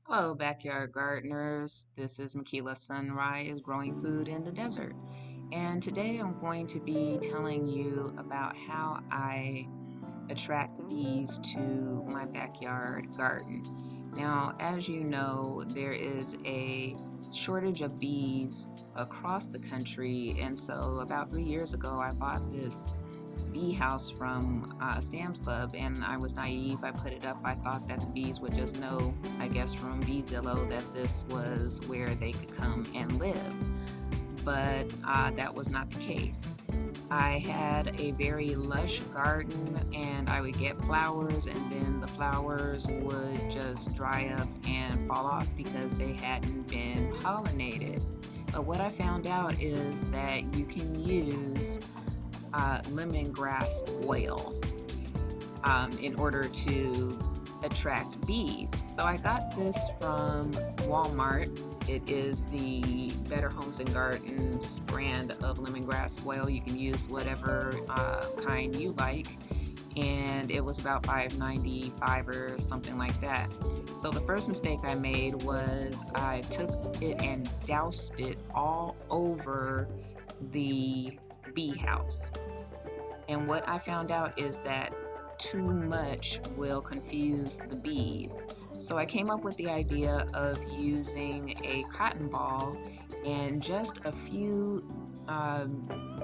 Hello, backyard gardeners. This is Makila Sunrise, growing food in the desert. And today I'm going to be telling you about how I attract bees to my backyard garden. Now, as you know, there is a shortage of bees across the country, and so about 3 years ago, I bought this bee house from Sam's Club, and I was naive. I put it up. I thought that the bees would just know, I guess, from Beezillow that this was where they could come and live. But that was not the case. I had a very lush garden, and I would get flowers, and then the flowers would just dry up and fall off because they hadn't been pollinated. But what I found out is that you can use lemongrass oil in order to attract bees. So I got this from Walmart. It is the Better Homes and Gardens brand of lemongrass oil. You can use whatever kind you like, and it was about $5.95 or something like that. So the first mistake I made was I took it and doused it all over the bee house. And what I found out is that too much will confuse the bees. So I came up with the idea of using a cotton ball, and just a few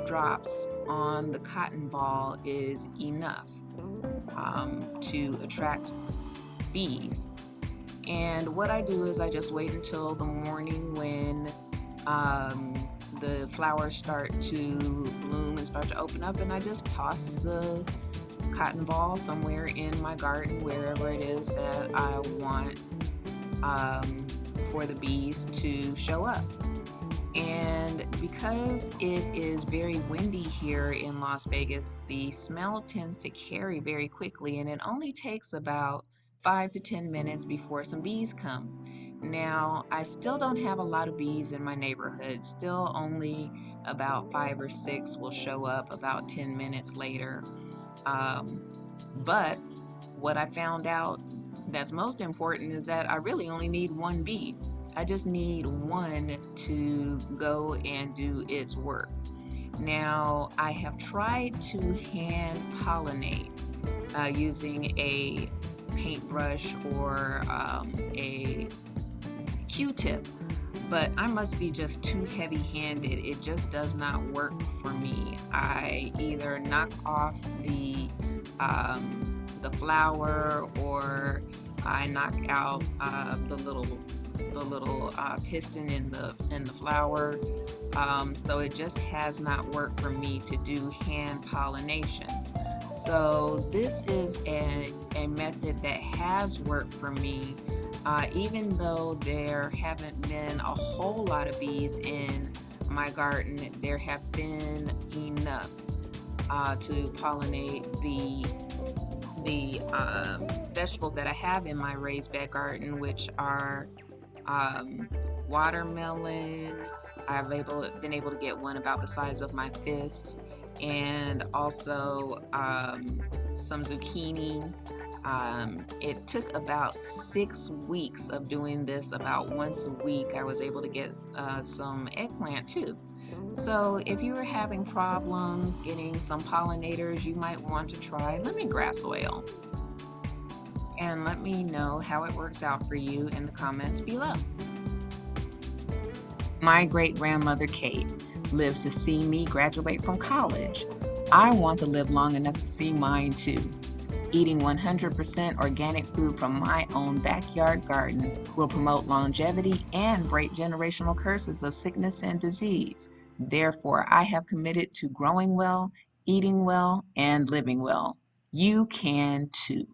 drops on the cotton ball is enough to attract bees. And what I do is I just wait until the morning when the flowers start to bloom and start to open up, and I just toss the cotton ball somewhere in my garden, wherever it is that I want for the bees to show up. And because it is very windy here in Las Vegas, the smell tends to carry very quickly, and it only takes about 5 to 10 minutes before some bees come. Now, I still don't have a lot of bees in my neighborhood, still only about five or six will show up about 10 minutes later. Um, but what I found out that's most important is that I really only need one bee. I just need one to go and do its work. Now, I have tried to hand pollinate using a paintbrush or a Q-tip, but I must be just too heavy-handed. It just does not work for me. I either knock off the flower, or I knock out the little piston in the flower. So it just has not worked for me to do hand pollination. So this is a method that has worked for me, even though there haven't been a whole lot of bees in my garden. There have been enough to pollinate the vegetables that I have in my raised bed garden, which are watermelon. Been able to get one about the size of my fist, and also some zucchini. It took about 6 weeks of doing this. About once a week, I was able to get some eggplant too. So if you are having problems getting some pollinators, you might want to try lemongrass oil. And let me know how it works out for you in the comments below. My great grandmother Kate lived to see me graduate from college. I want to live long enough to see mine too. Eating 100% organic food from my own backyard garden will promote longevity and break generational curses of sickness and disease. Therefore, I have committed to growing well, eating well, and living well. You can too.